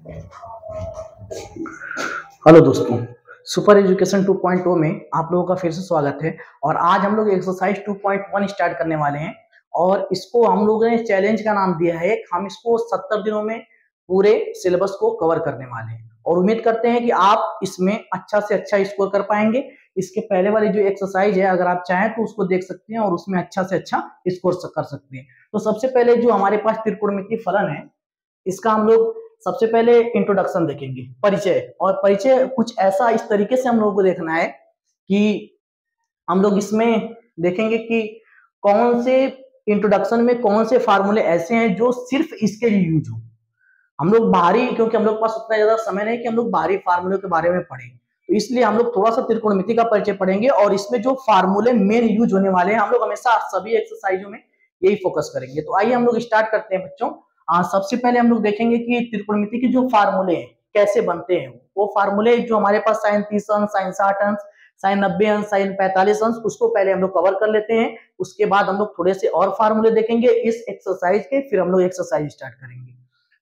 Hello दोस्तों, super education 2.0 में आप लोगों का फिर से स्वागत है। और आज हम लोग एक्सरसाइज 2.1 स्टार्ट करने वाले हैं और इसको हम लोगों ने चैलेंज का नाम दिया है। हम इसको 70 दिनों में पूरे सिलेबस को कवर करने वाले हैं और उम्मीद करते हैं कि आप इसमें अच्छा से अच्छा स्कोर कर पाएंगे। इसके पहले वाली जो एक्सरसाइज है, अगर आप चाहें तो उसको देख सकते हैं और उसमें अच्छा से अच्छा स्कोर कर सकते हैं। तो सबसे पहले जो हमारे पास त्रिकोणमितीय फलन है, इसका हम लोग सबसे पहले इंट्रोडक्शन देखेंगे, परिचय। और परिचय कुछ ऐसा इस तरीके से हम लोगों को देखना है कि हम लोग इसमें देखेंगे कि कौन से इंट्रोडक्शन में कौन से फार्मूले ऐसे हैं जो सिर्फ इसके लिए यूज हो। हम लोग बाहरी, क्योंकि हम लोग पास उतना ज्यादा समय नहीं कि हम लोग बाहरी फार्मूले के बारे में पढ़ें, तो इसलिए हम लोग थोड़ा सा त्रिकोणमिति का परिचय पढ़ेंगे और इसमें जो फार्मूले मेन यूज होने वाले हैं, हम लोग हमेशा सभी एक्सरसाइजों में यही फोकस करेंगे। तो आइए हम लोग स्टार्ट करते हैं बच्चों। सबसे पहले हम लोग देखेंगे कि त्रिकोणमिति के जो फार्मूले हैं कैसे बनते हैं। वो फार्मूले जो हमारे पास साइन 30 अंश, साइन 60 अंश, साइन 90 अंश, साइन 45 अंश, उसको पहले हम लोग कवर कर लेते हैं। उसके बाद हम लोग थोड़े से और फार्मूले देखेंगे इस एक्सरसाइज के, फिर हम लोग एक्सरसाइज स्टार्ट करेंगे।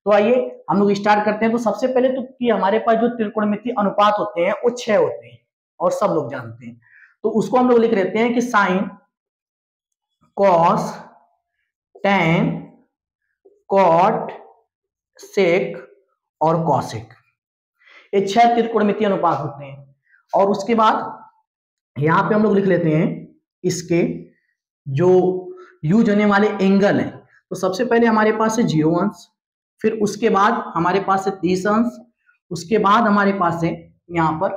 तो आइए हम लोग स्टार्ट करते हैं। तो सबसे पहले तो कि हमारे पास जो त्रिकोणमितीय अनुपात होते हैं वो 6 होते हैं और सब लोग जानते हैं। तो उसको हम लोग लिख लेते हैं कि साइन, कॉस, टेन, कॉट, सेक और कॉसेक, ये 6 त्रिकोणमितीय अनुपात होते हैं। और उसके बाद यहां पे हम लोग लिख लेते हैं इसके जो यूज होने वाले एंगल है। तो सबसे पहले हमारे पास है 0 अंश, फिर उसके बाद हमारे पास है 30 अंश, उसके बाद हमारे पास है यहाँ पर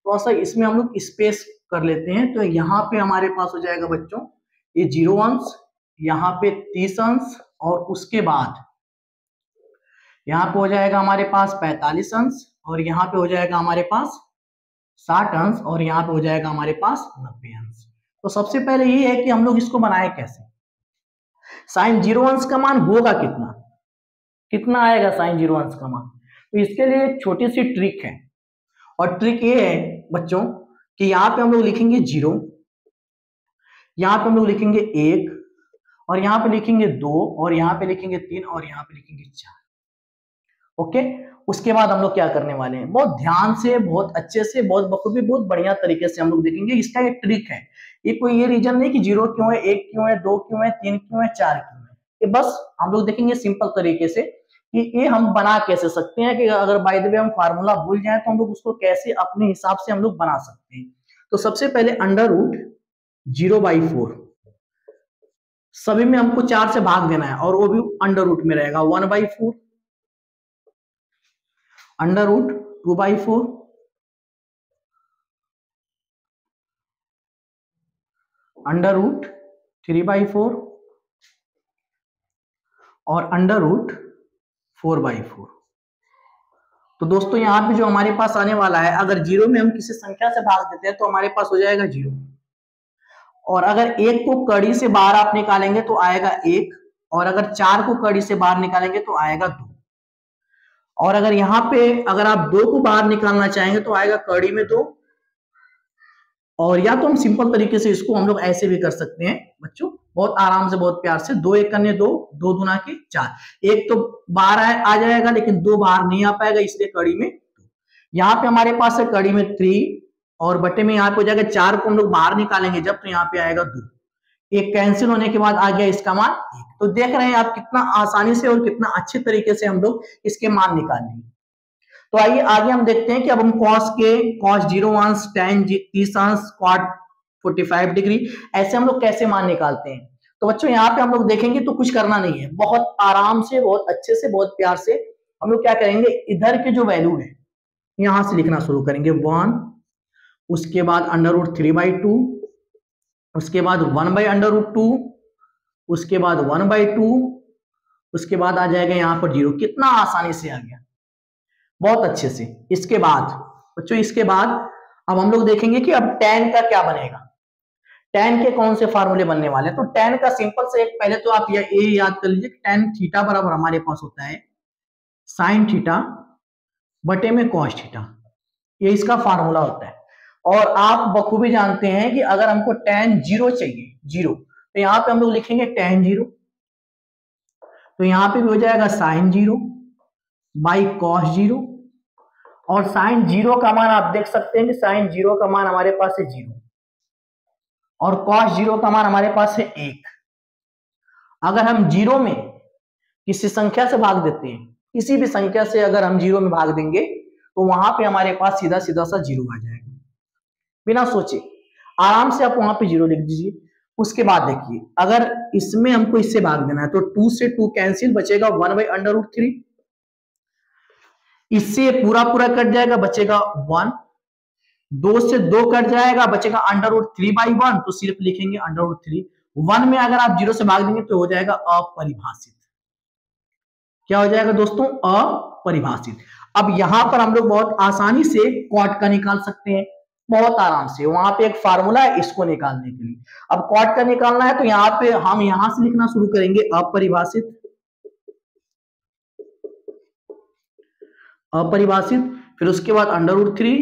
थोड़ा सा इसमें हम लोग स्पेस कर लेते हैं। तो यहाँ पे हमारे पास हो जाएगा बच्चों ये 0 अंश, यहाँ पे 30 अंश, और उसके बाद यहाँ पे हो जाएगा हमारे पास 45 अंश, और यहाँ पे हो जाएगा हमारे पास 60 अंश, और यहाँ पे हो जाएगा हमारे पास 90 अंश। तो सबसे पहले ये है कि हम लोग इसको बनाए कैसे। साइन 0 अंश का मान होगा कितना, कितना आएगा साइन 0 अंश का मान। तो इसके लिए एक छोटी सी ट्रिक है, और ट्रिक ये है बच्चों कि यहाँ पे हम लोग लिखेंगे 0, यहाँ पे हम लोग लिखेंगे 1, और यहाँ पे लिखेंगे 2, और यहाँ पे लिखेंगे 3, और यहाँ पे लिखेंगे 4। ओके, उसके बाद हम लोग क्या करने वाले हैं, बहुत ध्यान से, बहुत अच्छे से, बहुत बखूबी, बहुत बढ़िया तरीके से हम लोग देखेंगे। इसका एक ट्रिक है, ये कोई ये रीजन नहीं कि 0 क्यों है, 1 क्यों है, 2 क्यों है, 3 क्यों है, 4 क्यों है। ये बस हम लोग देखेंगे सिंपल तरीके से कि ये हम बना कैसे सकते हैं, कि अगर बाय द वे हम फार्मूला भूल जाए तो हम लोग उसको कैसे अपने हिसाब से हम लोग बना सकते हैं। तो सबसे पहले अंडर रूट 0/4, सभी में हमको 4 से भाग देना है और वो भी अंडर रूट में रहेगा। 1/4, अंडर रूट 2/4, अंडर रूट 3/4 और अंडर रूट 4/4। तो दोस्तों यहाँ पे जो हमारे पास आने वाला है, अगर 0 में हम किसी संख्या से भाग देते हैं तो हमारे पास हो जाएगा 0, और अगर 1 को कड़ी से बाहर आप निकालेंगे तो आएगा 1, और अगर 4 को कड़ी से बाहर निकालेंगे तो आएगा 2, और अगर यहाँ पे अगर आप 2 को बाहर निकालना चाहेंगे तो आएगा कड़ी में 2। और या तो हम सिंपल तरीके से इसको हम लोग ऐसे भी कर सकते हैं बच्चों, बहुत आराम से, बहुत प्यार से। 2 1 2, 2 दूना के 4, 1 तो बाहर आ जाएगा लेकिन 2 बाहर नहीं आ पाएगा, इसलिए कड़ी में 2। यहाँ पे हमारे पास है कड़ी में 3, और बटे में यहाँ पे हो जाएगा 4 को हम लोग बाहर निकालेंगे जब, तो यहाँ पे आएगा 2, एक कैंसिल होने के बाद आ गया इसका मान 1। तो देख रहे हैं आप कितना आसानी से और कितना अच्छे तरीके से हम लोग इसके मान निकाल लेंगे। तो आइए आगे हम देखते हैं कि अब हम कॉस के, कॉस 0 अंश, tan 30 अंश, कॉट 45 डिग्री, ऐसे हम लोग कैसे मान निकालते हैं। तो बच्चों यहाँ पे हम लोग देखेंगे तो कुछ करना नहीं है, बहुत आराम से, बहुत अच्छे से, बहुत प्यार से हम लोग क्या करेंगे, इधर के जो वैल्यू है यहां से लिखना शुरू करेंगे। 1, उसके बाद अंडर रूट 3/2, उसके बाद 1/√2, उसके बाद 1/2, उसके बाद आ जाएगा यहाँ पर 0। कितना आसानी से आ गया, बहुत अच्छे से। इसके बाद बच्चों, इसके बाद अब हम लोग देखेंगे कि अब tan का क्या बनेगा, tan के कौन से फार्मूले बनने वाले हैं। तो tan का सिंपल से, एक पहले तो आप ये याद कर लीजिए, tan थीटा बराबर हमारे पास होता है साइन थीटा बटे में cos थीटा, ये इसका फार्मूला होता है। और आप बखूबी जानते हैं कि अगर हमको tan 0 चाहिए, 0, तो यहाँ पे हम लोग लिखेंगे tan 0, तो यहाँ पे भी हो जाएगा साइन 0, बाई कॉस जीरो, और साइन जीरो का मान आप देख सकते हैं कि साइन जीरो का मान हमारे पास है 0 और कॉस जीरो का मान हमारे पास है 1। अगर हम जीरो में किसी संख्या से भाग देते हैं, किसी भी संख्या से अगर हम जीरो में भाग देंगे तो वहां पे हमारे पास सीधा सीधा सा जीरो आ जाएगा, बिना सोचे आराम से आप वहां पे जीरो लिख दीजिए। उसके बाद देखिए अगर इसमें हमको इससे भाग देना है तो 2 से 2 कैंसिल, बचेगा 1/√3। इससे पूरा पूरा कट जाएगा, बचेगा 1। 2 से 2 कट जाएगा, बचेगा √3/1, तो सिर्फ लिखेंगे √3। 1 में अगर आप जीरो से भाग देंगे तो हो जाएगा अपरिभाषित। क्या हो जाएगा दोस्तों? अपरिभाषित। अब यहां पर हम लोग बहुत आसानी से क्वाड का निकाल सकते हैं, बहुत आराम से। वहां पे एक फार्मूला है इसको निकालने के लिए। अब क्वाड का निकालना है तो यहाँ पे हम यहां से लिखना शुरू करेंगे अपरिभाषित, अपरिभाषित, फिर उसके बाद √3,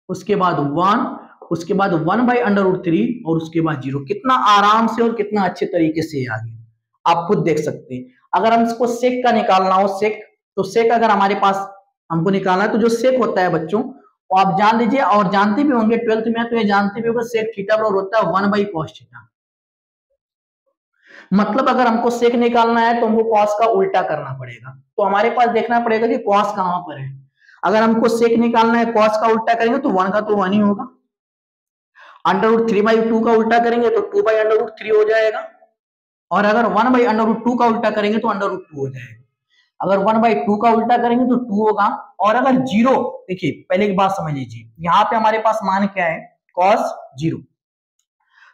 उसके बाद 1, उसके बाद 1/√3 और उसके बाद 0। कितना आराम से और कितना अच्छे तरीके से आ गया, आप खुद देख सकते हैं। अगर हम इसको सेक का निकालना हो, सेक, तो सेक अगर हमारे पास हमको निकालना है तो जो सेक होता है बच्चों, वो आप जान लीजिए और जानते भी होंगे 12th में, तो ये जानते भी होंगे सेक थीटा बराबर होता है 1/cos थीटा। मतलब अगर हमको सेक निकालना है तो हमको कॉस का उल्टा करना पड़ेगा, तो हमारे पास देखना पड़ेगा कि कॉस कहां पर है। अगर हमको सेक निकालना है, कॉस का उल्टा करेंगे तो 1 का तो 1 ही होगा, √3/2 का उल्टा करेंगे तो 2/√3 हो जाएगा, और अगर 1/√2 का उल्टा करेंगे तो √2 हो जाएगा। अगर 1/2 का उल्टा करेंगे तो 2 होगा, और अगर जीरो, देखिए पहले एक बात समझ लीजिए, यहाँ पे हमारे पास मान क्या है, cos 0,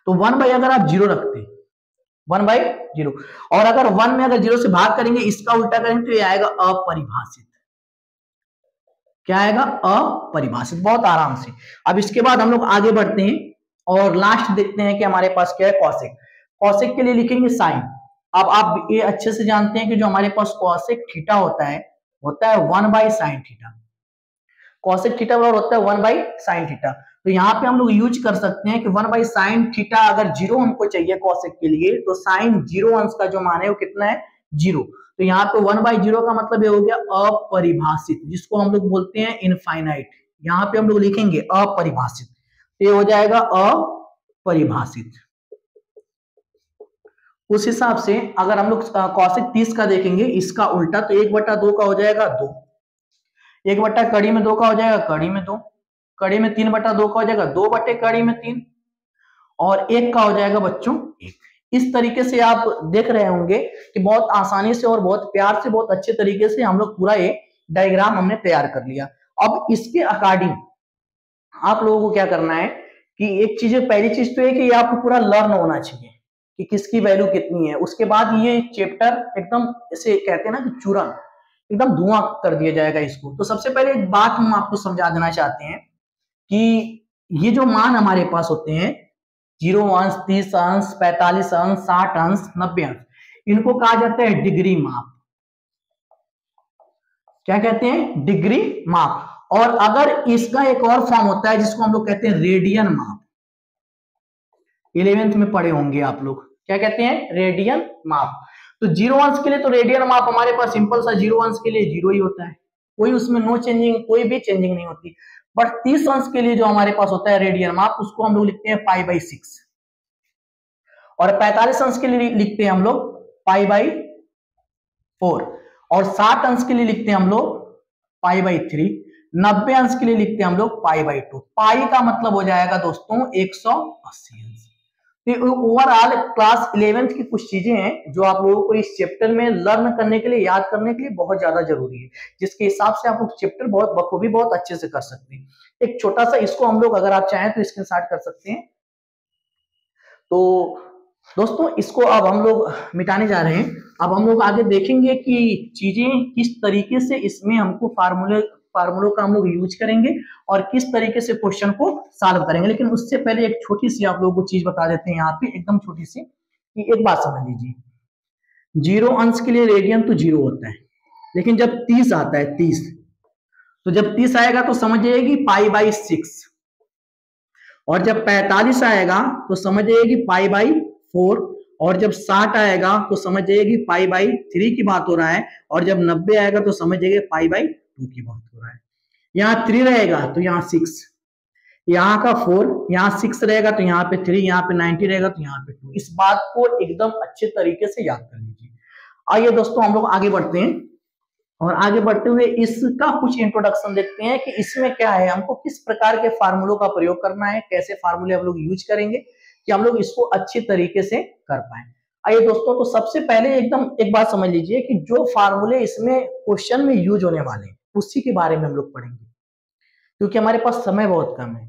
तो 1 अगर आप 0 रखते हैं 1/0, और अगर 1 में अगर 0 से भाग करेंगे, इसका उल्टा करेंगे तो ये आएगा अपरिभाषित। क्या आएगा? अपरिभाषित। बहुत आराम से। अब इसके बाद हम लोग आगे बढ़ते हैं और लास्ट देखते हैं कि हमारे पास क्या है, कॉसेक। कॉसेक के लिए लिखेंगे साइन। अब आप ये अच्छे से जानते हैं कि जो हमारे पास कॉसेक थीटा होता है 1/sin थीटा। कॉसेक थीटा बराबर होता है 1/sin थीटा। तो यहाँ पे हम लोग यूज कर सकते हैं कि 1/sin थीटा अगर 0 हमको चाहिए कॉसेक के लिए, तो साइन 0 अंश का जो मान है वो कितना है, 0। तो यहाँ पे 1/0 का मतलब ये हो गया अपरिभाषित, जिसको हम लोग बोलते हैं इनफाइनाइट। यहाँ पे हम लोग लिखेंगे अपरिभाषित, तो ये हो जाएगा अपरिभाषित। उस हिसाब से अगर हम लोग कॉसेक 30 का देखेंगे, इसका उल्टा, तो 1/2 का हो जाएगा 2, 1 कड़ी में 2 का हो जाएगा कड़ी में 2, कड़ी में 3/2 का हो जाएगा 2 कड़ी में 3, और 1 का हो जाएगा बच्चों 1। इस तरीके से आप देख रहे होंगे कि बहुत आसानी से और बहुत प्यार से, बहुत अच्छे तरीके से हम लोग पूरा ये डायग्राम हमने तैयार कर लिया। अब इसके अकॉर्डिंग आप लोगों को क्या करना है कि एक चीज, पहली चीज तो है कि आपको पूरा लर्न होना चाहिए कि किसकी वैल्यू कितनी है। उसके बाद ये चैप्टर एकदम ऐसे कहते हैं ना कि चूरन, एकदम धुआं कर दिया जाएगा इसको। तो सबसे पहले एक बात हम आपको समझा देना चाहते हैं कि ये जो मान हमारे पास होते हैं 0 अंश, 30 अंश, 45 अंश, 60 अंश, 90 अंश, इनको कहा जाता है डिग्री माप। क्या कहते हैं? डिग्री माप। और अगर इसका एक और फॉर्म होता है जिसको हम लोग कहते हैं रेडियन माप। 11th में पढ़े होंगे आप लोग, क्या कहते हैं? रेडियन माप। तो 0 अंश के लिए तो रेडियन माप हमारे पास सिंपल सा 0 अंश के लिए 0 ही होता है, कोई उसमें नो चेंजिंग, कोई भी चेंजिंग नहीं होती। बट 30 अंश के लिए जो हमारे पास होता है रेडियन माप, उसको हम लोग लिखते हैं π/6, और 45 अंश के लिए लिखते हैं हम लोग π/4, और 60 अंश के लिए लिखते हैं हम लोग π/3, 90 अंश के लिए लिखते हैं हम लोग π/2। पाई का मतलब हो जाएगा दोस्तों 180 अंश। तो ओवरऑल क्लास 11th की कुछ चीजें हैं जो आप लोगों को इस चैप्टर में लर्न करने के लिए, याद करने के लिए बहुत ज्यादा जरूरी है, जिसके हिसाब से आप लोग चैप्टर बहुत बखूबी, बहुत अच्छे से कर सकते हैं। एक छोटा सा इसको हम लोग अगर आप चाहें तो स्क्रीनशॉट कर सकते हैं। तो दोस्तों इसको अब हम लोग मिटाने जा रहे हैं। अब हम लोग आगे देखेंगे कि चीजें किस तरीके से इसमें हमको फार्मूलों का हम लोग यूज करेंगे और किस तरीके से क्वेश्चन को सॉल्व करेंगे। लेकिन उससे पहले एक छोटी सी आप लोगों को चीज बता देते हैं यहाँ पे, एकदम छोटी सी, कि एक बात समझ लीजिए, 0 अंश के लिए रेडियन तो 0 होता है, लेकिन जब 30 आता है 30, तो जब 30 आएगा तो समझ जाइए π/6, और जब 45 आएगा तो समझ जाइए π/4, और जब 60 आएगा तो समझ जाइए कि पाई बाई 3 की बात हो रहा है, और जब 90 आएगा तो समझ जाइए पाई बाई 2 की बात हो रहा है। यहाँ 3 रहेगा तो यहाँ 6, यहाँ का 4, यहाँ 6 रहेगा तो यहाँ पे 3, यहाँ पे 90 रहेगा तो यहाँ पे 2। इस बात को एकदम अच्छे तरीके से याद कर लीजिए। आइए दोस्तों हम लोग आगे बढ़ते हैं, और आगे बढ़ते हुए इसका कुछ इंट्रोडक्शन देखते हैं कि इसमें क्या है, हमको किस प्रकार के फार्मूलों का प्रयोग करना है, कैसे फार्मूले हम लोग यूज करेंगे कि हम लोग इसको अच्छी तरीके से कर पाए। आइए दोस्तों, तो सबसे पहले एकदम एक बात समझ लीजिए कि जो फार्मूले इसमें क्वेश्चन में यूज होने वाले हैं उसी के बारे में हम लोग पढ़ेंगे, क्योंकि हमारे पास समय बहुत कम है,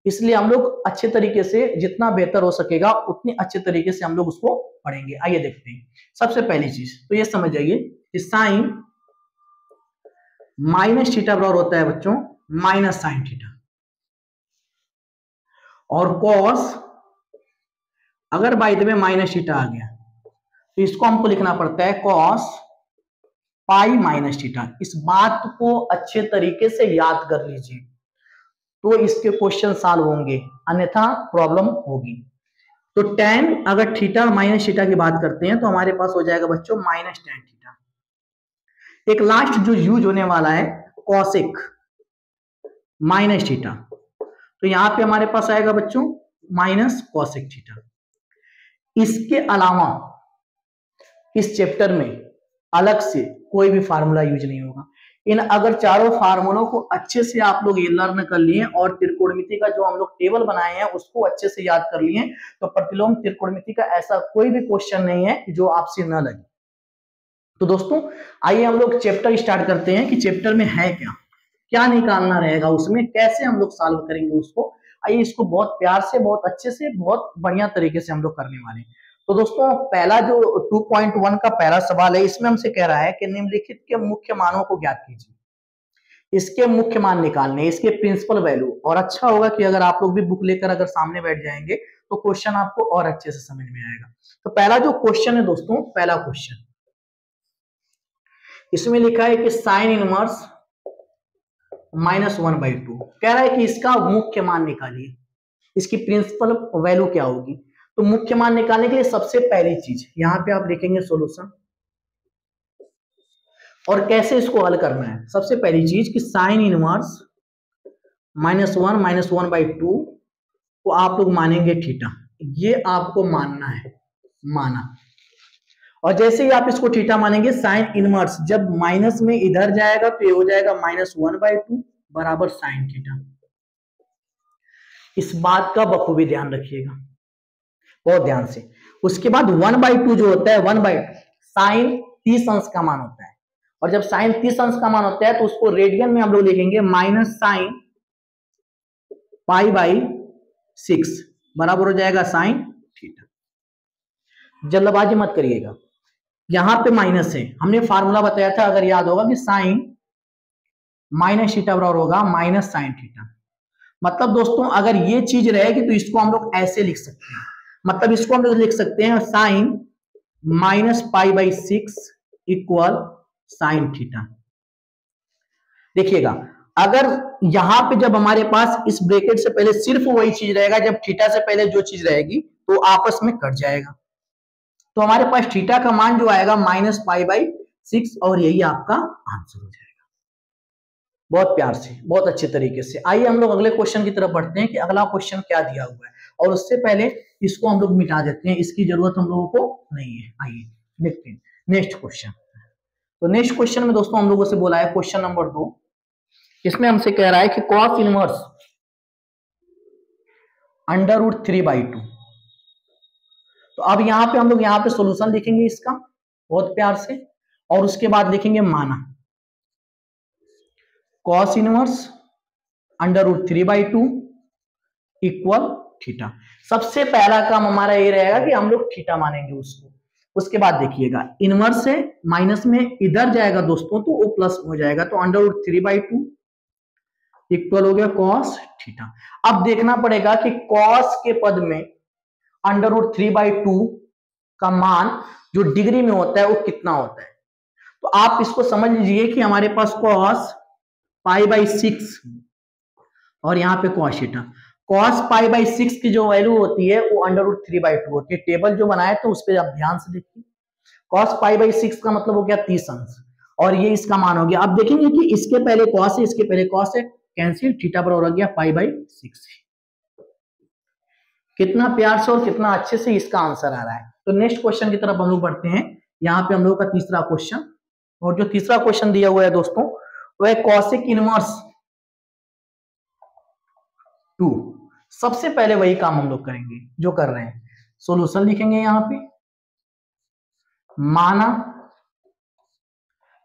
इसलिए हम लोग अच्छे तरीके से जितना बेहतर हो सकेगा उतनी अच्छे तरीके से हम लोग उसको पढ़ेंगे। आइए देखते हैं। सबसे पहली चीज तो ये समझ जाइए कि साइन माइनस थीटा बराबर होता है बच्चों माइनस साइन थीटा, और कॉस अगर by the way minus theta आ गया तो इसको हमको लिखना पड़ता है कॉस पाई माइनस थीटा। इस बात को अच्छे तरीके से याद कर लीजिए तो इसके क्वेश्चन सॉल्व होंगे, अन्यथा प्रॉब्लम होगी। तो tan अगर थीटा माइनस थीटा की बात करते हैं तो हमारे पास हो जाएगा बच्चों माइनस tan थीटा। एक लास्ट जो यूज होने वाला है कॉसेक माइनस थीटा, तो यहां पे हमारे पास आएगा बच्चों माइनस कॉसेक थीटा। इसके अलावा इस चैप्टर में अलग से कोई भी फार्मूला यूज नहीं होगा। इन अगर चारों फार्मूलों को अच्छे से आप लोग लर्न कर लिए और त्रिकोणमिति का जो हम लोग टेबल बनाए हैं उसको अच्छे से याद कर लिए तो प्रतिलोम त्रिकोणमिति का ऐसा कोई भी क्वेश्चन नहीं है जो आपसे न लगे। तो दोस्तों आइए हम लोग चैप्टर स्टार्ट करते हैं कि चैप्टर में है क्या, क्या निकालना रहेगा उसमें, कैसे हम लोग सॉल्व करेंगे उसको। आइए इसको बहुत प्यार से, बहुत अच्छे से, बहुत बढ़िया तरीके से हम लोग करने वाले हैं। तो दोस्तों पहला जो 2.1 का पहला सवाल है इसमें हमसे कह रहा है कि निम्नलिखित के मुख्य मानों को ज्ञात कीजिए। इसके मुख्य मान निकालने, इसके प्रिंसिपल वैल्यू। और अच्छा होगा कि अगर आप लोग भी बुक लेकर अगर सामने बैठ जाएंगे तो क्वेश्चन आपको और अच्छे से समझ में आएगा। तो पहला जो क्वेश्चन है दोस्तों, पहला क्वेश्चन इसमें लिखा है कि साइन इनवर्स -1/2 कह रहा है कि इसका मुख्य मान निकालिए, इसकी प्रिंसिपल वैल्यू क्या होगी। तो मुख्य मान निकालने के लिए सबसे पहली चीज यहां पे आप लिखेंगे सॉल्यूशन, और कैसे इसको हल करना है। सबसे पहली चीज कि साइन इनवर्स -1/2 को आप लोग मानेंगे थीटा, ये आपको मानना है, माना। और जैसे ही आप इसको थीटा मानेंगे साइन इनवर्स जब माइनस में इधर जाएगा तो ये हो जाएगा -1/2 बराबर साइन थीटा। इस बात का बखूबी ध्यान रखिएगा, बहुत ध्यान से। उसके बाद 1/2 जो होता है 1/2 साइन 30 अंश का मान होता है, और जब साइन 30 अंश का मान होता है तो उसको रेडियन में हम लोग लिखेंगे माइनस साइन π/6 बराबर हो जाएगा साइन थीटा। जल्दबाजी मत करिएगा, यहां पे माइनस है, हमने फार्मूला बताया था अगर याद होगा कि साइन माइनस थीटा बराबर होगा माइनस साइन थीटा। मतलब दोस्तों अगर ये चीज रहेगी तो इसको हम लोग ऐसे लिख सकते हैं, मतलब इसको हम लोग लिख सकते हैं साइन -π/6 इक्वल साइन थीटा। देखिएगा अगर यहां पे जब हमारे पास इस ब्रैकेट से पहले सिर्फ वही चीज रहेगा, जब थीटा से पहले जो चीज रहेगी तो आपस में कट जाएगा, तो हमारे पास थीटा का मान जो आएगा -π/6 और यही आपका आंसर हो जाएगा। बहुत प्यार से, बहुत अच्छे तरीके से। आइए हम लोग अगले क्वेश्चन की तरफ बढ़ते हैं कि अगला क्वेश्चन क्या दिया हुआ है, और उससे पहले इसको हम लोग मिटा देते हैं, इसकी जरूरत हम लोगों को नहीं है। आइए देखते हैं नेक्स्ट क्वेश्चन। तो नेक्स्ट क्वेश्चन में दोस्तों हम लोगों से बोला है क्वेश्चन नंबर 2, इसमें हमसे कह रहा है कि cos इनवर्स √3/2। तो अब यहाँ पे हम लोग यहाँ पे सॉल्यूशन लिखेंगे इसका बहुत प्यार से, और उसके बाद लिखेंगे माना cos इनवर्स √3/2 इक्वल थीटा। सबसे पहला काम हमारा ये रहेगा कि हम लोग थीटा मानेंगे उसको। उसके बाद देखिएगा इनवर्स से माइनस में इधर जाएगा दोस्तों तो वो प्लस हो जाएगा, तो √3/2 इक्वल हो गया cos थीटा। अब देखना पड़ेगा कि cos के पद में √3/2 का मान जो डिग्री में होता है वो कितना होता है। तो आप इसको समझ लीजिए कि हमारे पास cos π/6 और यहाँ पे cos theta, cos pi by 6 की जो वैल्यू होती है वो अंडर रूट 3/2 होती है। टेबल जो बनाए तो उस पर आप ध्यान से देखिए, cos पाई बाई 6 का मतलब हो गया 30 अंश, और ये इसका मान हो गया। अब देखेंगे कि इसके पहले cos है, इसके पहले cos है, कैंसिल, थीटा बराबर हो गया पाई बाई 6। कितना प्यार से और कितना अच्छे से इसका आंसर आ रहा है। तो नेक्स्ट क्वेश्चन की तरफ हम लोग बढ़ते हैं। यहाँ पे हम लोग का तीसरा क्वेश्चन, और जो तीसरा क्वेश्चन दिया हुआ है दोस्तों वो है कॉसेक इनवर्स 2। सबसे पहले वही काम हम लोग करेंगे जो कर रहे हैं, सॉल्यूशन लिखेंगे यहां पे, माना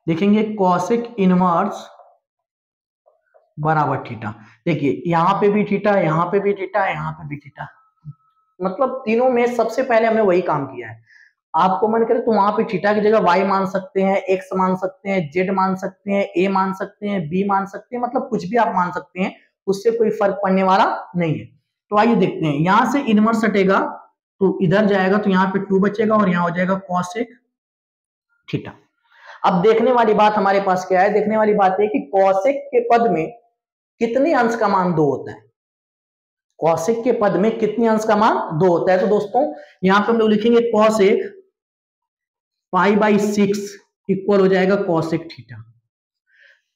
लिखेंगे कॉसेक इनवर्स बराबर थीटा। देखिए यहां पे भी थीटा, यहां पे भी थीटा, यहां पे भी थीटा, मतलब तीनों में सबसे पहले हमने वही काम किया है। आपको मन करे तो वहां पे थीटा की जगह y मान सकते हैं, x मान सकते हैं, z मान सकते हैं, a मान सकते हैं, b मान सकते हैं, मतलब कुछ भी आप मान सकते हैं, उससे कोई फर्क पड़ने वाला नहीं है। तो आइए देखते हैं, यहां से इनवर्स हटेगा तो इधर जाएगा, तो यहाँ पे 2 बचेगा और यहाँ हो जाएगा कॉसेक थीटा। अब देखने वाली बात हमारे पास क्या है, देखने वाली बात है कि कॉसेक के पद में कितने अंश का मान 2 होता है। कॉसेक के पद में कितने अंश का मान 2 होता है। तो दोस्तों यहां पे हम लोग लिखेंगे कॉसेक पाई बाई 6 इक्वल हो जाएगा कॉसेक थीटा।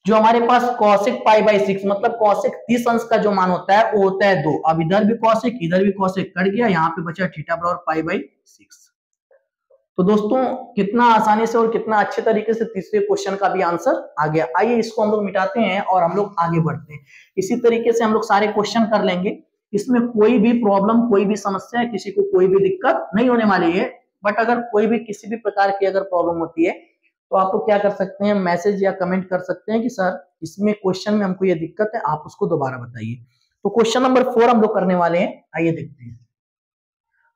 जो हमारे पास कॉसेक पाई बाई 6 मतलब कॉसेक 30 अंश का जो मान होता है वो होता है 2। अब इधर भी कॉसेक इधर भी कॉसेक कट गया, यहाँ पे बचा थीटा बराबर पाई बाई 6। तो दोस्तों कितना आसानी से और कितना अच्छे तरीके से तीसरे क्वेश्चन का भी आंसर आ गया। आइए इसको हम लोग मिटाते हैं और हम लोग आगे बढ़ते हैं। इसी तरीके से हम लोग सारे क्वेश्चन कर लेंगे, इसमें कोई भी प्रॉब्लम, कोई भी समस्या, किसी को कोई भी दिक्कत नहीं होने वाली है। बट अगर कोई भी किसी भी प्रकार की अगर प्रॉब्लम होती है तो आप क्या कर सकते हैं, मैसेज या कमेंट कर सकते हैं कि सर इसमें क्वेश्चन में हमको ये दिक्कत है, आप उसको दोबारा बताइए। तो क्वेश्चन नंबर 4 हम लोग करने वाले हैं, आइए देखते हैं।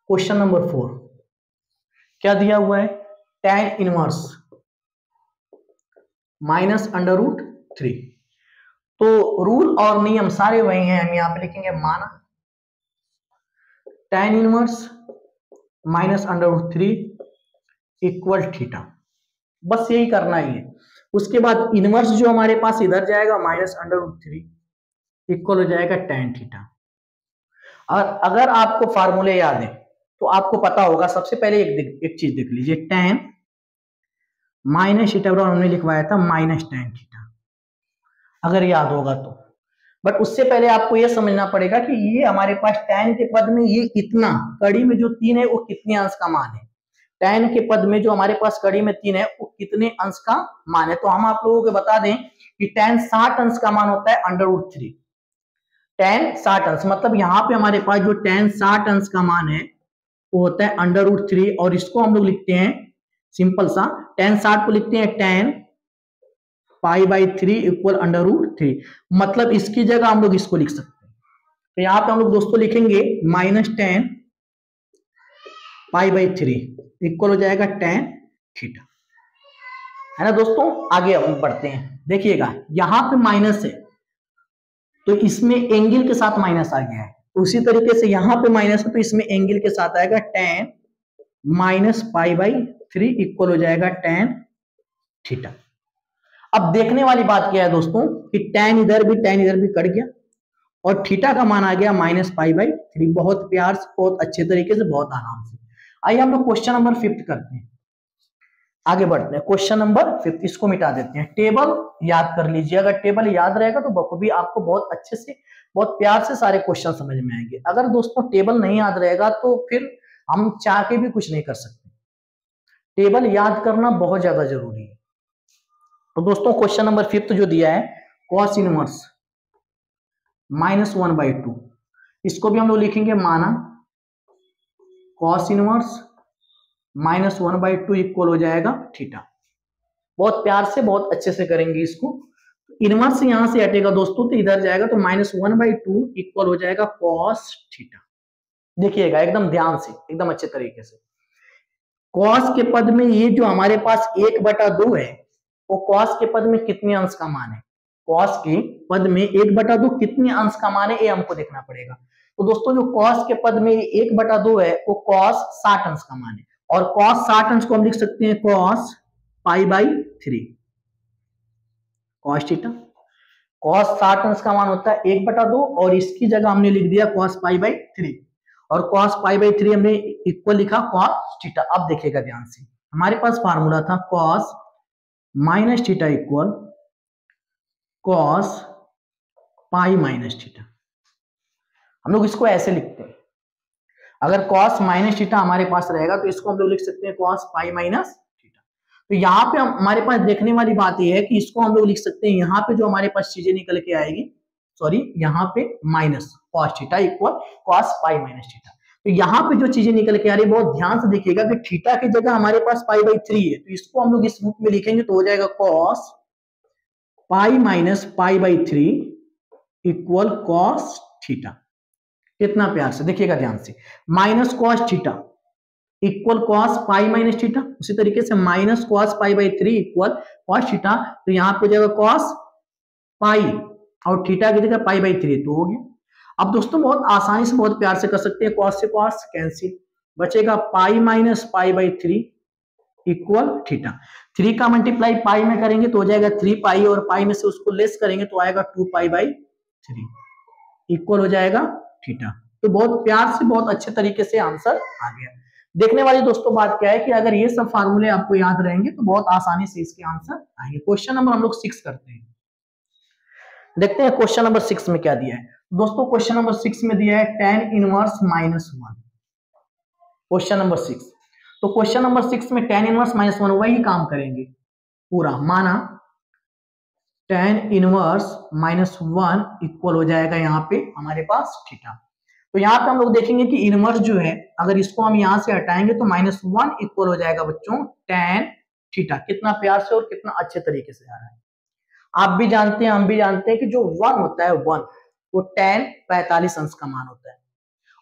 क्वेश्चन नंबर 4 क्या दिया हुआ है, tan inverse minus under root 3। तो रूल और नियम सारे वही हैं, हम यहाँ पे लिखेंगे माना tan inverse minus under root 3 equal theta, बस यही करना ही है। उसके बाद इनवर्स जो हमारे पास इधर जाएगा माइनस अंडर रूट 3 इक्वल हो जाएगा tan थीटा। और अगर आपको फार्मूले याद है तो आपको पता होगा, सबसे पहले एक चीज देख लीजिए, tan माइनस थीटा हमने लिखवाया था माइनस tan थीटा, अगर याद होगा तो। बट उससे पहले आपको यह समझना पड़ेगा कि ये हमारे पास tan के पद में ये इतना, कड़ी में जो 3 है वो कितने अंश का मान है। tan के पद में जो हमारे पास कड़ी में 3 है वो कितने अंश का मान है। तो हम आप लोगों को बता दें कि tan 60 अंश का मान होता है अंडर रूट 3। tan 60 अंश मतलब यहाँ पे हमारे पास जो tan 60 अंश का मान है वो होता है अंडर रूट 3, और इसको हम लोग लिखते हैं सिंपल सा, tan 60 को लिखते हैं tan pi by 3 equal under root 3। मतलब इसकी जगह हम लोग इसको लिख सकते हैं। तो यहाँ पे हम लोग दोस्तों लिखेंगे minus tan pi by 3 equal हो जाएगा tan थीटा, है ना दोस्तों। आगे हम बढ़ते हैं, देखिएगा यहां पे माइनस है तो इसमें एंगल के साथ माइनस आ गया है, उसी तरीके से यहां पे माइनस है तो इसमें एंगल के साथ आएगा tan minus pi by 3 equal हो जाएगा tan थीटा। अब देखने वाली बात क्या है दोस्तों कि tan इधर भी कट गया और थीटा का मान आ गया माइनस पाई बाई 3। बहुत प्यार से, बहुत अच्छे तरीके से, बहुत आराम से। आइए हम लोग क्वेश्चन नंबर 5 करते हैं, आगे बढ़ते हैं। क्वेश्चन नंबर 5 इसको मिटा देते हैं। टेबल याद कर लीजिए, अगर टेबल याद रहेगा तो बखूबी आपको बहुत अच्छे से, बहुत प्यार से सारे क्वेश्चन समझ में आएंगे। अगर दोस्तों टेबल नहीं याद रहेगा तो फिर हम चाह के भी कुछ नहीं कर सकते। टेबल याद करना बहुत ज्यादा जरूरी है। तो दोस्तों क्वेश्चन नंबर 5 जो दिया है कॉस इनवर्स -1/2, इसको भी हम लोग लिखेंगे माना कॉस इनवर्स -1/2 इक्वल हो जाएगा थीटा। बहुत प्यार से, बहुत अच्छे से करेंगे इसको। इनवर्स यहां से हटेगा दोस्तों तो इधर जाएगा, तो -1/2 इक्वल हो जाएगा कॉस थीटा। देखिएगा एकदम ध्यान से, एकदम अच्छे तरीके से। कॉस के पद में ये जो हमारे पास 1/2 है वो कॉस के पद में कितने अंश का मान है, कॉस के पद में 1/2 कितने अंश का मान है ये हमको देखना पड़ेगा। तो दोस्तों जो कॉस के पद में 1/2 है वो कॉस 60 अंश का मान है, और कॉस 60 अंश को हम लिख सकते हैं cos pi by 3 cos theta. cos 60 अंश का मान होता है 1/2 और इसकी जगह हमने लिख दिया cos π/3 और cos π/3 हमने इक्वल लिखा cos थीटा। अब देखिएगा ध्यान से, हमारे पास फार्मूला था cos minus theta equal cos pi minus theta. हम लोग इसको ऐसे लिखते हैं, अगर cos माइनस थीटा हमारे पास रहेगा तो इसको हम लोग लिख सकते हैं cos पाई माइनस थीटा। तो यहाँ पे हमारे पास देखने वाली बात यह है कि इसको हम लोग लिख सकते हैं, यहाँ पे जो हमारे पास चीजें निकल के आएगी, सॉरी यहाँ पे minus cos theta equal cos pi minus theta. तो यहाँ पे जो चीजें निकल के आ रही है बहुत ध्यान से देखिएगा कि थीटा की जगह हमारे पास π/3 है, तो इसको हम लोग इस रूप में लिखेंगे तो हो जाएगा cos pi minus π/3 equal cos theta. कितना प्यार से देखिएगा ध्यान से, minus cos theta equal cos pi minus theta, उसी तरीके से minus cos π/3 equal cos theta. तो यहाँ पे जाएगा cos पाई और थीटा की जगह π/3 तो हो गया। अब दोस्तों बहुत आसानी से बहुत प्यार से कर सकते हैं, cos से cos कैंसिल, बचेगा पाई माइनस π/3 इक्वल थीटा। 3 का मल्टीप्लाई पाई में करेंगे तो हो जाएगा 3 पाई और पाई में से उसको लेस करेंगे तो आएगा 2 π/3 इक्वल हो जाएगा थीटा। तो बहुत प्यार से बहुत अच्छे तरीके से आंसर आ गया। देखने वाली दोस्तों बात क्या है कि अगर ये सब फार्मूले आपको याद रहेंगे तो बहुत आसानी से इसके आंसर आएंगे। क्वेश्चन नंबर हम लोग 6 करते हैं, देखते हैं क्वेश्चन नंबर 6 में क्या दिया है। दोस्तों क्वेश्चन नंबर 6 में दिया है tan इनवर्स -1। क्वेश्चन नंबर 6, तो क्वेश्चन नंबर 6 में tan इनवर्स -1 वही काम करेंगे पूरा, माना tan इनवर्स -1 इक्वल हो जाएगा यहाँ पे हमारे पास थीटा। तो यहाँ पे हम लोग देखेंगे कि इनवर्स जो है अगर इसको हम यहाँ से हटाएंगे तो -1 इक्वल हो जाएगा बच्चों tan थीटा। कितना प्यार से और कितना अच्छे तरीके से आ रहा है। आप भी जानते हैं हम भी जानते हैं कि जो 1 होता है 1 वो tan 45 अंश का मान होता है,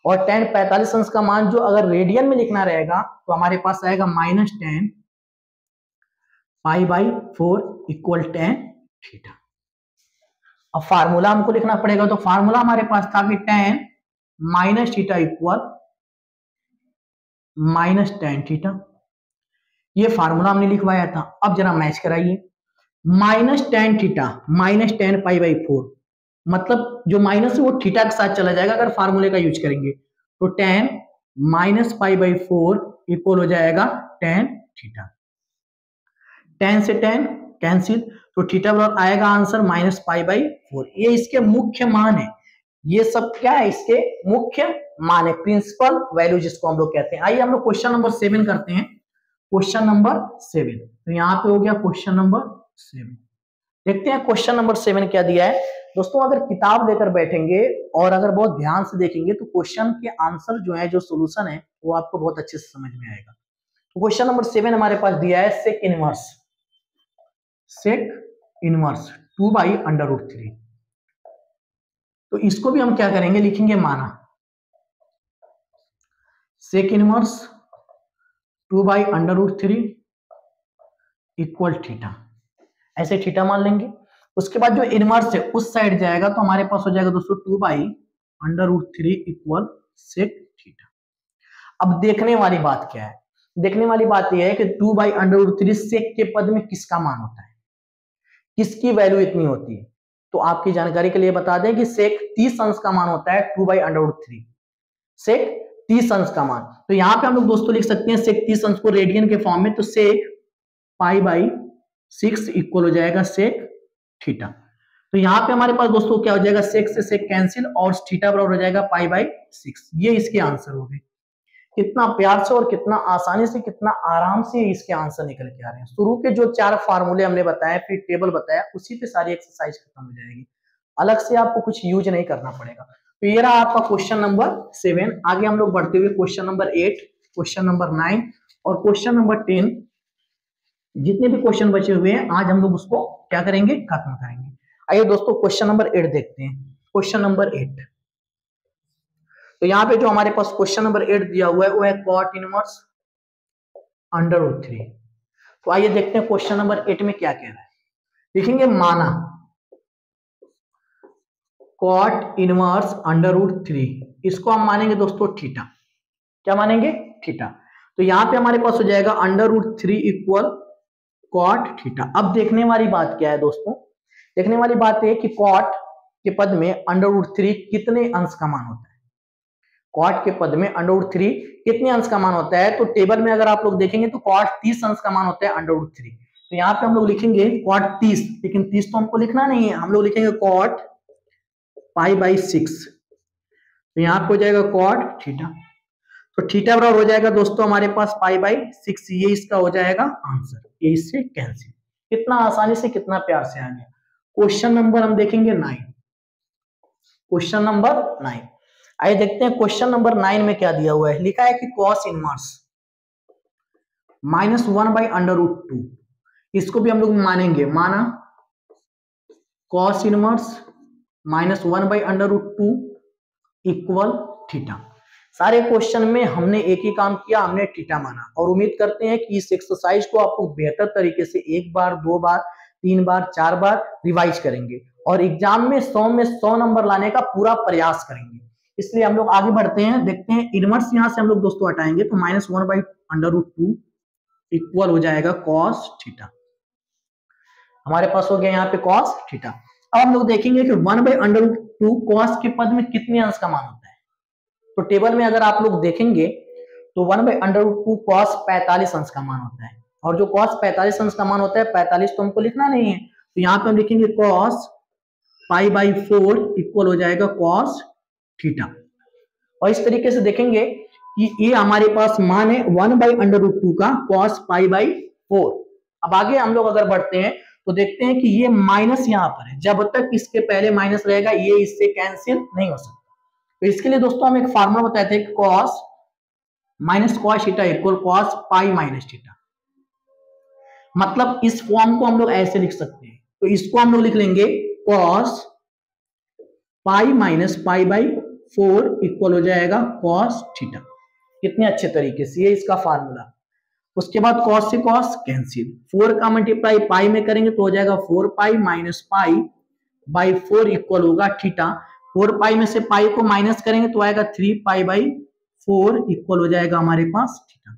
और tan 45 अंश का मान जो अगर रेडियन में लिखना रहेगा तो हमारे पास आएगा -tan π/4 इक्वल tan थीटा। अब फार्मूला हमको लिखना पड़ेगा, तो फार्मूला हमारे पास था कि tan minus theta equal -tan theta. ये फार्मूला हमने लिखवाया था। अब जरा मैच कराइए, -tan थीटा -tan π/4 मतलब जो माइनस है वो थीटा के साथ चला जाएगा अगर फार्मूले का यूज करेंगे, तो tan -π/4 इक्वल हो जाएगा tan थीटा। tan से tan कैंसिल, तो थीटा बराबर आएगा आंसर -π/4। ये इसके मुख्य मान है, ये सब क्या है इसके मुख्य मान है, प्रिंसिपल वैल्यू जिसको हम लोग कहते हैं। आइए हम लोग क्वेश्चन नंबर 7 करते हैं। क्वेश्चन नंबर 7, तो यहाँ पे हो गया क्वेश्चन नंबर 7। देखते हैं क्वेश्चन नंबर 7 क्या दिया है। दोस्तों अगर किताब लेकर बैठेंगे और अगर बहुत ध्यान से देखेंगे तो क्वेश्चन के आंसर जो है, जो सोल्यूशन है वो आपको बहुत अच्छे से समझ में आएगा। तो क्वेश्चन नंबर 7 हमारे पास दिया है सेक इनवर्स 2/√3। तो इसको भी हम क्या करेंगे, लिखेंगे माना सेक इनवर्स 2/√3 इक्वल थीटा, ऐसे थीटा मान लेंगे। उसके बाद जो इनवर्स है उस साइड जाएगा तो हमारे पास हो जाएगा दोस्तों 2/√3 इक्वल सेक थीटा। अब देखने वाली बात क्या है, देखने वाली बात यह है कि 2/√3 सेक के पद में किसका मान होता है, किसकी वैल्यू इतनी होती है। तो आपकी जानकारी के लिए बता दें कि सेक 30 अंश का मान होता है 2/√3, सेक 30 अंश का मान। तो यहाँ पे हम लोग दोस्तों लिख सकते हैं सेक 30 अंश को रेडियन के फॉर्म में, तो सेक π/6 इक्वल हो जाएगा सेक थीटा। तो यहाँ पे हमारे पास दोस्तों क्या हो जाएगा, सेक से सेक कैंसिल और थीटा बराबर हो जाएगा π/6। ये इसके आंसर हो गए। कितना प्यार से और कितना आसानी से कितना आराम से इसके आंसर निकल के आ रहे हैं। शुरू के जो 4 फार्मूले हमने बताए, फिर टेबल बताया, उसी पे सारी एक्सरसाइज खत्म हो जाएगी, अलग से आपको कुछ यूज नहीं करना पड़ेगा। तो ये रहा आपका क्वेश्चन नंबर 7। आगे हम लोग बढ़ते हुए क्वेश्चन नंबर 8, क्वेश्चन नंबर 9 और क्वेश्चन नंबर 10, जितने भी क्वेश्चन बचे हुए हैं आज हम लोग उसको क्या करेंगे, खत्म करेंगे। आइए दोस्तों क्वेश्चन नंबर 8 देखते हैं। क्वेश्चन नंबर 8, तो यहाँ पे जो हमारे पास क्वेश्चन नंबर 8 दिया हुआ है वो है cot इनवर्स √3। तो आइए देखते हैं क्वेश्चन नंबर 8 में क्या कह रहा है। लिखेंगे माना cot इनवर्स √3, इसको हम मानेंगे दोस्तों थीटा। क्या मानेंगे, थीटा। तो यहाँ पे हमारे पास हो जाएगा √3 इक्वल cot थीटा। अब देखने वाली बात क्या है दोस्तों देखने वाली बात है कि कॉट के पद में √3 कितने अंश का मान होता है। कॉट के पद में √3 कितने अंश का मान होता है, तो टेबल में अगर आप लोग देखेंगे तो कॉट 30 अंश का मान होता है √3। तो यहाँ पे हम लोग लिखेंगे कॉट 30, लेकिन 30 तो हमको लिखना नहीं है, हम लोग लिखेंगे कॉट π/6। तो यहाँ पे हो जाएगा कॉट थीटा, तो थीटा बराबर हो जाएगा दोस्तों हमारे पास π/6। ये इसका हो जाएगा आंसर, ये इससे कैंसिल। कितना आसानी से, कितना प्यार से आ गया। क्वेश्चन नंबर हम देखेंगे 9। क्वेश्चन नंबर 9, आइए देखते हैं क्वेश्चन नंबर 9 में क्या दिया हुआ है। लिखा है कि कॉस इनवर्स -1/√2, इसको भी हम लोग मानेंगे, माना कॉस इनवर्स -1/√2 इक्वल थीटा। सारे क्वेश्चन में हमने एक ही काम किया, हमने थीटा माना, और उम्मीद करते हैं कि इस एक्सरसाइज को आप लोग बेहतर तरीके से 1 बार 2 बार 3 बार 4 बार रिवाइज करेंगे और एग्जाम में 100 में 100 नंबर लाने का पूरा प्रयास करेंगे। इसलिए हम लोग आगे बढ़ते हैं, देखते हैं। इनवर्स यहां से हम लोग दोस्तों हटाएंगे तो -1/√2 इक्वल हो जाएगा कॉस थीटा। हमारे पास हो गया यहाँ पे कॉस थीटा। अब हम लोग देखेंगे कि 1/√2 कॉस के पद में कितने अंश का मान होता है। तो टेबल में अगर आप लोग देखेंगे तो 1/√2 कॉस 45 अंश का मान होता है, और जो कॉस 45 अंश का मान होता है, 45 तो हमको लिखना नहीं है, तो यहाँ पे हम लिखेंगे कॉस π/4 इक्वल हो जाएगा कॉस थीटा। और इस तरीके से देखेंगे कि ये हमारे पास मान है 1/√2 का कॉस π/4। अब आगे हम लोग अगर बढ़ते हैं तो देखते हैं कि ये माइनस यहाँ पर है, जब तक इसके पहले माइनस रहेगा ये इससे कैंसिल नहीं हो सकता। तो इसके लिए दोस्तों हम एक फार्मूला बताए थे, cos minus cos theta equal cos π-थीटा। मतलब इस फॉर्म को हम लोग ऐसे लिख सकते हैं, तो इसको हम लोग लिख लेंगे कॉस π-π/4 इक्वल हो जाएगा कॉस थीटा। कितने अच्छे तरीके से, ये इसका फार्मूला। उसके बाद कॉस से कॉस कैंसिल, 4 का मल्टीप्लाई पाई में करेंगे तो हो जाएगा 4π - π/4 इक्वल होगा थीटा। 4π में से पाई को माइनस करेंगे तो आएगा 3π/4 इक्वल हो जाएगा हमारे पास थीटा।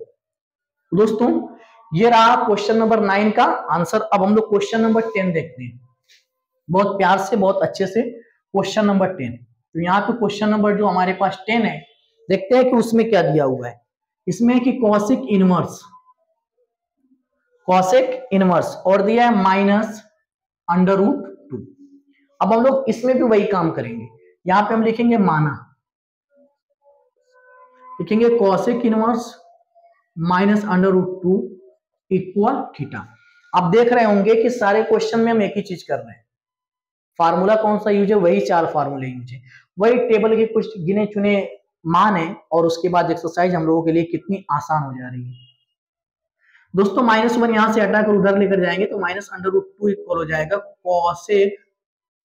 दोस्तों ये रहा क्वेश्चन नंबर 9 का आंसर। अब हम लोग क्वेश्चन नंबर 10 देखते हैं, बहुत प्यार से, बहुत अच्छे से। क्वेश्चन नंबर 10, तो यहाँ पे क्वेश्चन नंबर जो हमारे पास 10 है, देखते हैं कि उसमें क्या दिया हुआ है। इसमें कि कॉसिक इनवर्स और दिया है -√2। अब हम लोग इसमें भी वही काम करेंगे, यहां पे हम लिखेंगे माना, लिखेंगे कॉसिक इनवर्स -√2 इक्वल थीटा। अब देख रहे होंगे कि सारे क्वेश्चन में हम एक ही चीज कर रहे हैं, फार्मूला कौन सा यूज है, वही 4 फार्मूले यूज है, वही टेबल के कुछ गिने चुने मान है, और उसके बाद एक्सरसाइज हम लोगों के लिए कितनी आसान हो जा रही है। दोस्तों -1 यहां से हटाकर उधर लेकर जाएंगे तो -√2 इक्वल हो जाएगा कॉसेक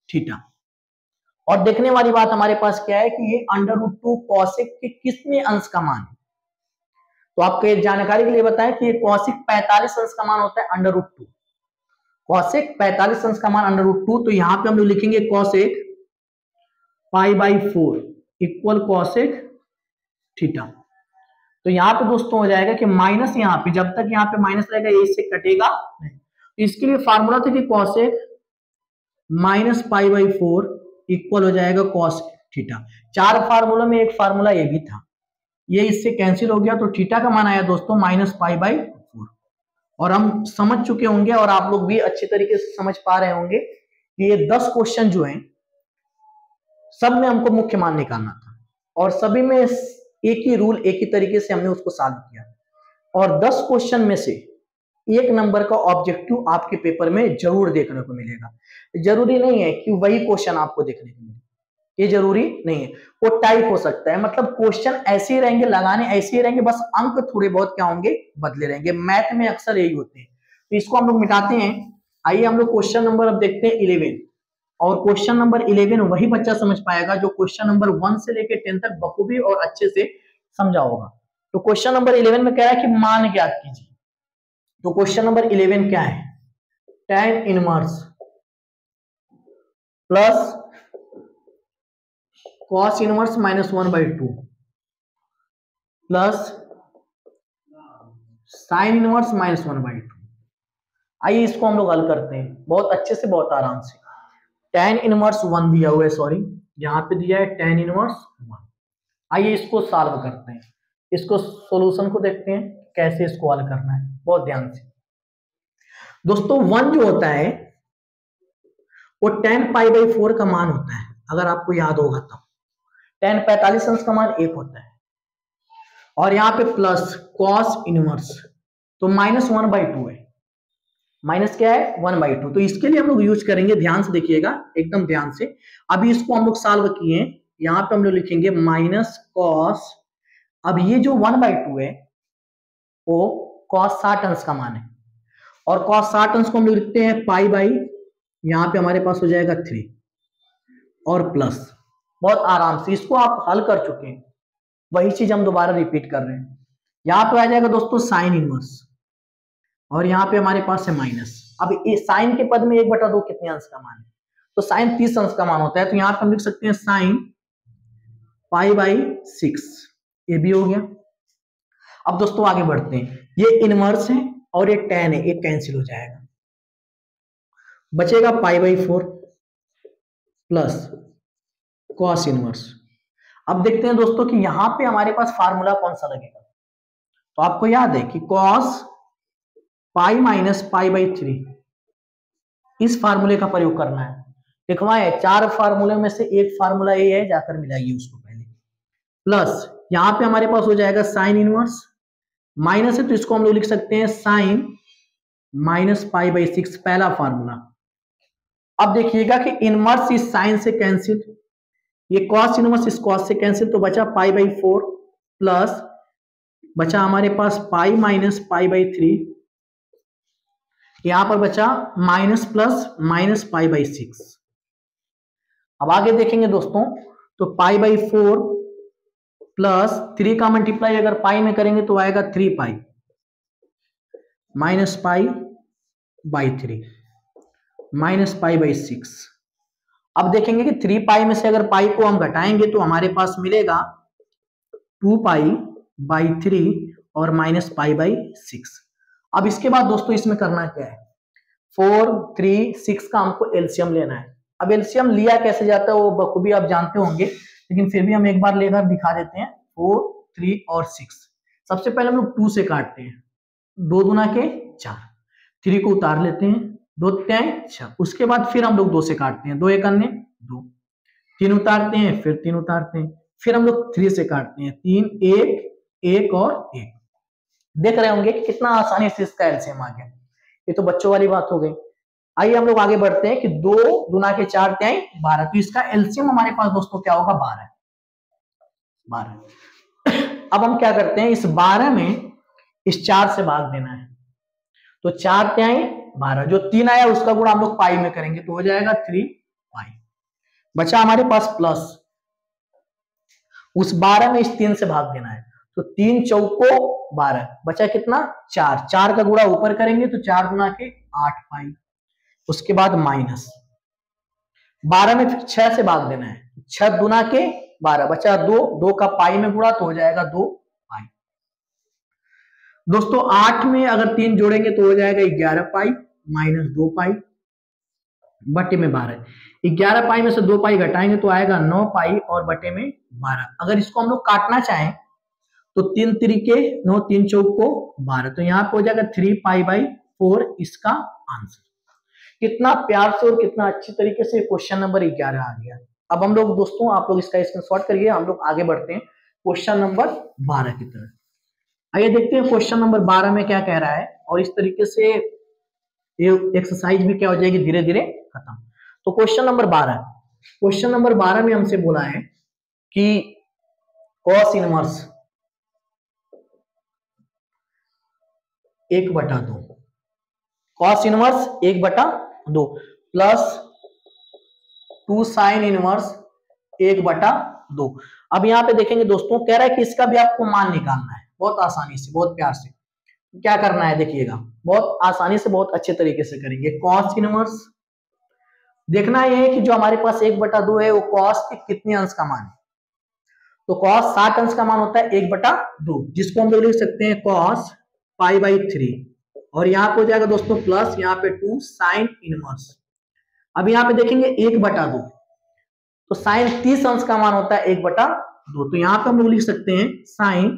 थीटा। और देखने वाली बात हमारे पास क्या है कि ये √2 कॉसेक के कितने अंश का मान है। तो आपको एक जानकारी के लिए बताएं कि ये कॉसेक 45 अंश का मान होता है √2। कॉसेक 45 अंश का मान √2, तो यहां पे हम लोग लिखेंगे कॉसेक π/4 इक्वल कॉसेक थीटा। तो यहाँ पे दोस्तों हो जाएगा कि माइनस, यहाँ पे जब तक यहाँ पे माइनस रहेगा ये इससे कटेगा नहीं। तो इसके लिए फार्मूला था कि कॉसेक -π/4 इक्वल हो जाएगा कॉस थीटा। 4 फार्मूला में एक फार्मूला ये भी था, ये इससे कैंसिल हो गया, तो थीटा का मान आया दोस्तों -π/4। और हम समझ चुके होंगे और आप लोग भी अच्छे तरीके से समझ पा रहे होंगे कि ये 10 क्वेश्चन जो हैं सब में हमको मुख्य मान निकालना था, और सभी में एक ही रूल, एक ही तरीके से हमने उसको सॉल्व किया, और 10 क्वेश्चन में से 1 नंबर का ऑब्जेक्टिव आपके पेपर में जरूर देखने को मिलेगा। जरूरी नहीं है कि वही क्वेश्चन आपको देखने को मिले, ये जरूरी नहीं है, वो टाइप हो सकता है, मतलब क्वेश्चन ऐसे ही रहेंगे, लगाने ऐसे ही रहेंगे, बस अंक थोड़े बहुत क्या होंगे, बदले रहेंगे। मैथ में अक्सर यही होते हैं, तो इसको हम लोग मिटाते हैं। आइए हम लोग क्वेश्चन नंबर अब देखते हैं 11, और क्वेश्चन नंबर 11 वही बच्चा समझ पाएगा जो क्वेश्चन नंबर 1 से लेकर 10 तक बखूबी और अच्छे से समझा होगा। तो क्वेश्चन नंबर 11 में कह रहा है कि मान ज्ञात कीजिए। तो क्वेश्चन नंबर 11 क्या है, tan inverse plus cos inverse -1/2 plus sin inverse -1/2। आइए इसको हम लोग हल करते हैं बहुत अच्छे से, बहुत आराम से। tan इनवर्स 1 दिया हुआ है, सॉरी यहाँ पे दिया है tan इनवर्स 1। आइए इसको सॉल्व करते हैं, इसको सॉल्यूशन को देखते हैं कैसे इसको हल करना है, बहुत ध्यान से दोस्तों। 1 जो होता है वो tan π/4 का मान होता है, अगर आपको याद होगा तो tan 45 अंश का मान 1 होता है, और यहाँ पे प्लस cos इनवर्स तो -1/2 है, माइनस क्या है 1/2। तो इसके लिए हम लोग यूज करेंगे, ध्यान से देखिएगा एकदम ध्यान से। अभी इसको हम लोग सॉल्व किए, यहाँ पे हम लोग लिखेंगे माइनस कॉस, अब ये जो 1/2 है वो cos 60 अंश का मान है, और cos 60 अंश को हम लोग लिखते हैं पाई बाई, यहाँ पे हमारे पास हो जाएगा 3 और प्लस, बहुत आराम से इसको आप हल कर चुके हैं, वही चीज हम दोबारा रिपीट कर रहे हैं। यहाँ पे आ जाएगा दोस्तों साइन इनवर्स, और यहाँ पे हमारे पास है माइनस। अब साइन के पद में 1/2 कितने अंश का मान है, तो साइन 30 अंश का मान होता है, तो यहाँ पे हम लिख सकते हैं साइन π/6, ये भी हो गया। अब दोस्तों आगे बढ़ते हैं, ये इनवर्स है और ये tan है, ये कैंसिल हो जाएगा, बचेगा π/4 प्लस cos इनवर्स। अब देखते हैं दोस्तों कि यहां पे हमारे पास फार्मूला कौन सा लगेगा, तो आपको याद है कि cos π-π/3 इस फार्मूले का प्रयोग करना है। लिखवाए 4 फार्मूले में से एक फार्मूला ये है, जाकर मिलाइए उसको पहले, प्लस यहां पे हमारे पास हो जाएगा साइन इनवर्स, माइनस है तो इसको हम लोग लिख सकते हैं साइन -π/6 पहला फार्मूला। अब देखिएगा कि इनवर्स इस साइन से कैंसिल, ये cos इनवर्स इस cos से कैंसिल, तो बचा π/4 प्लस बचा हमारे पास π-π/3, यहां पर बचा माइनस प्लस -π/6। अब आगे देखेंगे दोस्तों, तो π/4 प्लस 3 का मल्टीप्लाई अगर पाई में करेंगे तो आएगा 3π -π/3 -π/6। अब देखेंगे कि 3π में से अगर पाई को हम घटाएंगे तो हमारे पास मिलेगा 2π/3 और -π/6। अब इसके बाद दोस्तों इसमें करना क्या है, 4, 3, 6 का हमको एलसीएम लेना है। अब एलसीएम लिया कैसे जाता है वो बखूबी आप जानते होंगे, लेकिन फिर भी हम एक बार लेकर दिखा देते हैं। 4, 3 और 6, सबसे पहले हम लोग 2 से काटते हैं, 2 दूना के 4, 3 को उतार लेते हैं, 2 3 6, उसके बाद फिर हम लोग 2 से काटते हैं, 2 1 2, 3 उतारते हैं, फिर 3 उतारते हैं, फिर हम लोग 3 से काटते हैं, 3 1 1 और 1। देख रहे होंगे कि कितना आसानी से इसका एलसीएम आ गया, ये तो बच्चों वाली बात हो गई। आइए हम लोग आगे बढ़ते हैं कि 2 दूना के 4 3 12, तो इसका एलसीएम हमारे पास दोस्तों क्या होगा 12। अब हम क्या करते हैं, इस 12 में इस 4 से भाग देना है, तो 4 3 12, जो 3 आया उसका गुणा हम लोग पाई में करेंगे तो हो जाएगा 3π। बचा हमारे पास प्लस, उस 12 में इस 3 से भाग देना है, तो 3 चौको 12, बचा कितना 4, 4 का गुणा ऊपर करेंगे तो 4 गुना के 8π, उसके बाद माइनस 12 में फिर 6 से भाग देना है, 6 गुना के 12, बचा 2, 2 का पाई में गुणा तो हो जाएगा 2π। दोस्तों 8 में अगर 3 जोड़ेंगे तो हो जाएगा 11π माइनस 2π बटे में 12, 11π में से 2π घटाएंगे तो आएगा 9π और बटे में 12। अगर इसको हम लोग काटना चाहें तो 3 3 9, 3 चौको 12, तो यहाँ पे हो जाएगा 3π/4 इसका आंसर। कितना प्यार से और कितना अच्छी तरीके से क्वेश्चन नंबर 11 आ गया। अब हम लोग दोस्तों, आप लोग इसका स्क्रीनशॉट करिए, हम लोग आगे बढ़ते हैं क्वेश्चन नंबर 12 की तरफ। आइए देखते हैं क्वेश्चन नंबर 12 में क्या कह रहा है, और इस तरीके से ये एक्सरसाइज भी क्या हो जाएगी धीरे धीरे खत्म। तो क्वेश्चन नंबर 12 में हमसे बोला है कि cos inverse 1/2, cos inverse 1/2 plus 2 sine inverse 1/2। अब यहाँ पे देखेंगे दोस्तों, कह रहा है कि इसका भी आपको मान निकालना है, बहुत आसानी से, बहुत प्यार से। क्या करना है देखिएगा, बहुत आसानी से, बहुत अच्छे तरीके से करेंगे। cos इनवर्स देखना यह है कि जो हमारे पास 1/2 है वो cos के कितने अंश का मान है, तो cos 60 अंश का मान होता है 1/2, जिसको हम लोग लिख सकते हैं cos π/3, और यहाँ पे हो जाएगा दोस्तों प्लस यहाँ पे 2 साइन इनवर्स, अब यहाँ पे देखेंगे 1/2, तो साइन 30 अंश का मान होता है 1/2, तो यहाँ पे हम लोग लिख सकते हैं साइन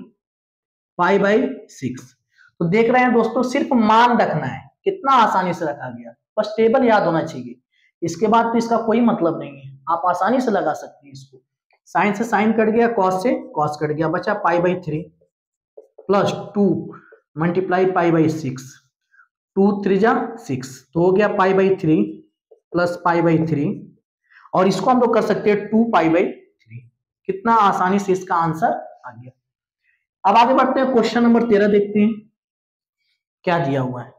π/6। तो देख रहे हैं दोस्तों, सिर्फ मान रखना है, कितना आसानी से रखा गया, बस टेबल याद होना चाहिए। इसके बाद तो इसका कोई मतलब नहीं है, आप आसानी से लगा सकते हैं इसको। साइन से साइन कट गया, कॉस से कॉस कट गया, बचा π/3 प्लस 2 मल्टीप्लाई π/6, 2 3 6, तो हो गया π/3 प्लस π/3, और इसको हम लोग कर सकते हैं 2π/3। कितना आसानी से इसका आंसर आ गया। अब आगे बढ़ते हैं, क्वेश्चन नंबर 13 देखते हैं क्या दिया हुआ है।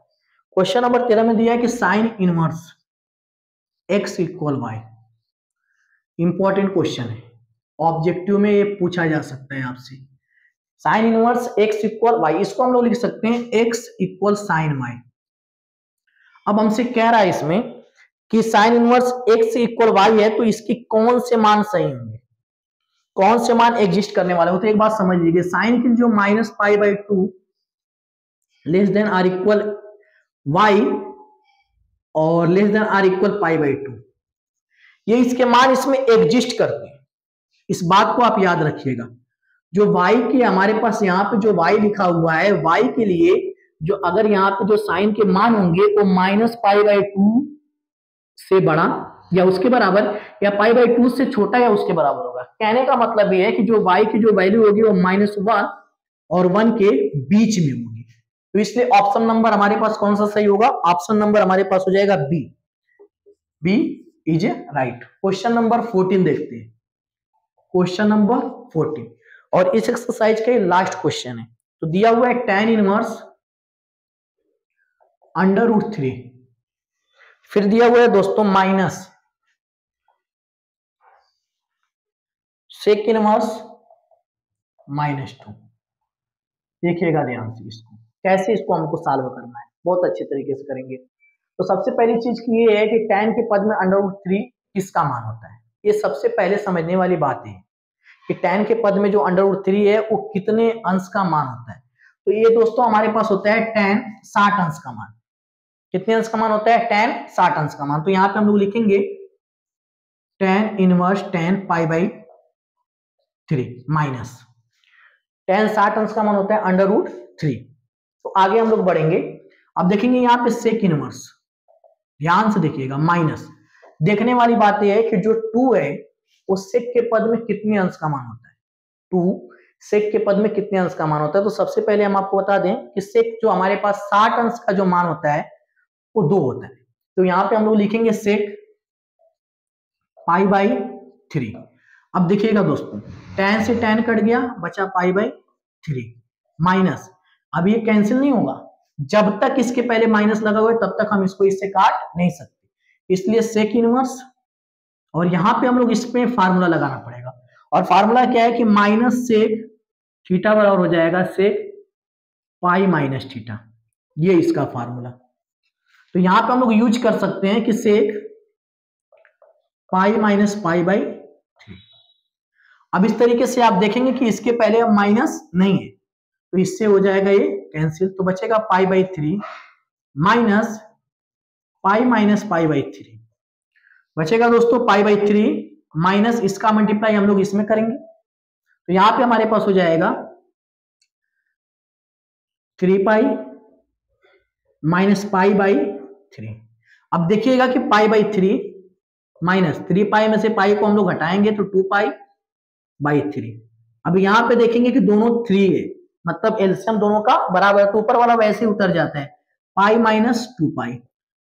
क्वेश्चन नंबर 13 में दिया है कि sine inverse x equal y। Important question है, ऑब्जेक्टिव में ये पूछा जा सकता है आपसे। Sine inverse x equal y, इसको हम लोग लिख सकते हैं x इक्वल साइन y। अब हमसे कह रहा है इसमें कि sine inverse x equal y है, तो इसकी कौन से मान सही होंगे, कौन से मान एग्जिस्ट करने वाले हो। तो एक बात समझ लीजिए, साइन की जो -π/2 less than or equal y और लेस देन आर इक्वल π/2, ये इसके मान इसमें एग्जिस्ट करते हैं। इस बात को आप याद रखिएगा। जो y के हमारे पास यहाँ पे जो y लिखा हुआ है, y के लिए जो अगर यहाँ पे जो साइन के मान होंगे वो -π/2 से बड़ा या उसके बराबर, या π/2 से छोटा या उसके बराबर होगा। कहने का मतलब ये है कि जो y की जो वैल्यू होगी वो -1 और 1 के बीच में होगी। तो इसलिए ऑप्शन नंबर हमारे पास कौन सा सही होगा, ऑप्शन नंबर हमारे पास हो जाएगा B. B is a right. Question number 14 देखते हैं, क्वेश्चन नंबर 14, और इस एक्सरसाइज का लास्ट क्वेश्चन है। तो दिया हुआ है tan इनवर्स √3, फिर दिया हुआ है दोस्तों माइनस सेक इनवर्स -2। देखिएगा ध्यान से इसको, कैसे इसको हमको सॉल्व करना है, बहुत अच्छे तरीके से करेंगे। तो सबसे पहली चीज की ये है कि tan के पद में √3 किसका मान होता है। ये सबसे पहले समझने वाली बात है कि tan के पद में जो √3 है वो कितने अंश का मान होता है। तो ये दोस्तों हमारे पास होता है tan 60 अंश का मान। कितने अंश का मान होता है, tan 60 अंश का मान। तो यहाँ पे हम लोग लिखेंगे tan inverse tan π/3 minus tan 60 अंश का मान होता है √3। तो आगे हम लोग बढ़ेंगे। अब देखेंगे यहाँ पे सेक इनवर्स, ध्यान से देखिएगा, माइनस। देखने वाली बात यह है कि जो 2 है वो सेक के पद में कितने अंश का मान होता है। 2 सेक के पद में कितने अंश का मान होता है। तो सबसे पहले हम आपको बता दें कि सेक जो हमारे पास 60 अंश का जो मान होता है वो 2 होता है। तो यहाँ पे हम लोग लिखेंगे सेक π/3। अब देखिएगा दोस्तों, tan से tan कट गया, बचा π/3 माइनस। अब ये कैंसिल नहीं होगा, जब तक इसके पहले माइनस लगा हुआ है तब तक हम इसको इससे काट नहीं सकते। इसलिए सेक इनवर्स, और यहां पे हम लोग इसमें फार्मूला लगाना पड़ेगा। और फार्मूला क्या है कि माइनस सेक थीटा बराबर हो जाएगा सेक π-θ। ये इसका फार्मूला। तो यहां पे हम लोग यूज कर सकते हैं कि सेक π-π/3। अब इस तरीके से आप देखेंगे कि इसके पहले अब माइनस नहीं है, तो इससे हो जाएगा ये कैंसिल। तो बचेगा π/3 माइनस π-π/3 बचेगा दोस्तों π/3 माइनस इसका मल्टीप्लाई हम लोग इसमें करेंगे। तो यहां पे हमारे पास हो जाएगा 3π माइनस π/3। अब देखिएगा कि π/3 माइनस 3π में से पाई को हम लोग घटाएंगे तो 2π/3। अब यहां पे देखेंगे कि दोनों 3 है, मतलब एलसीएम दोनों का बराबर है, तो ऊपर वाला वैसे ही उतर जाता है, पाई माइनस 2π,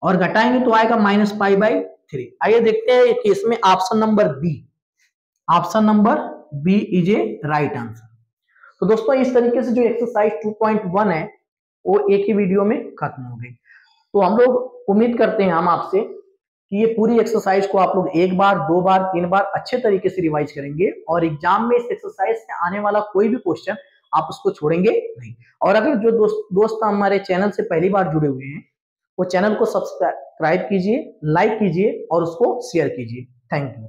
और घटाएंगे तो आएगा -π/3। आइए देखते हैं कि इसमें option number B is a right answer. तो दोस्तों इस तरीके से जो एक्सरसाइज 2.1 है वो एक ही वीडियो में खत्म हो गई। तो हम लोग उम्मीद करते हैं हम आपसे कि ये पूरी एक्सरसाइज को आप लोग 1 बार 2 बार 3 बार अच्छे तरीके से रिवाइज करेंगे, और एग्जाम में इस एक्सरसाइज से आने वाला कोई भी क्वेश्चन आप उसको छोड़ेंगे नहीं। और अगर जो दोस्त हमारे चैनल से पहली बार जुड़े हुए हैं वो चैनल को सब्सक्राइब कीजिए, लाइक कीजिए और उसको शेयर कीजिए। Thank you.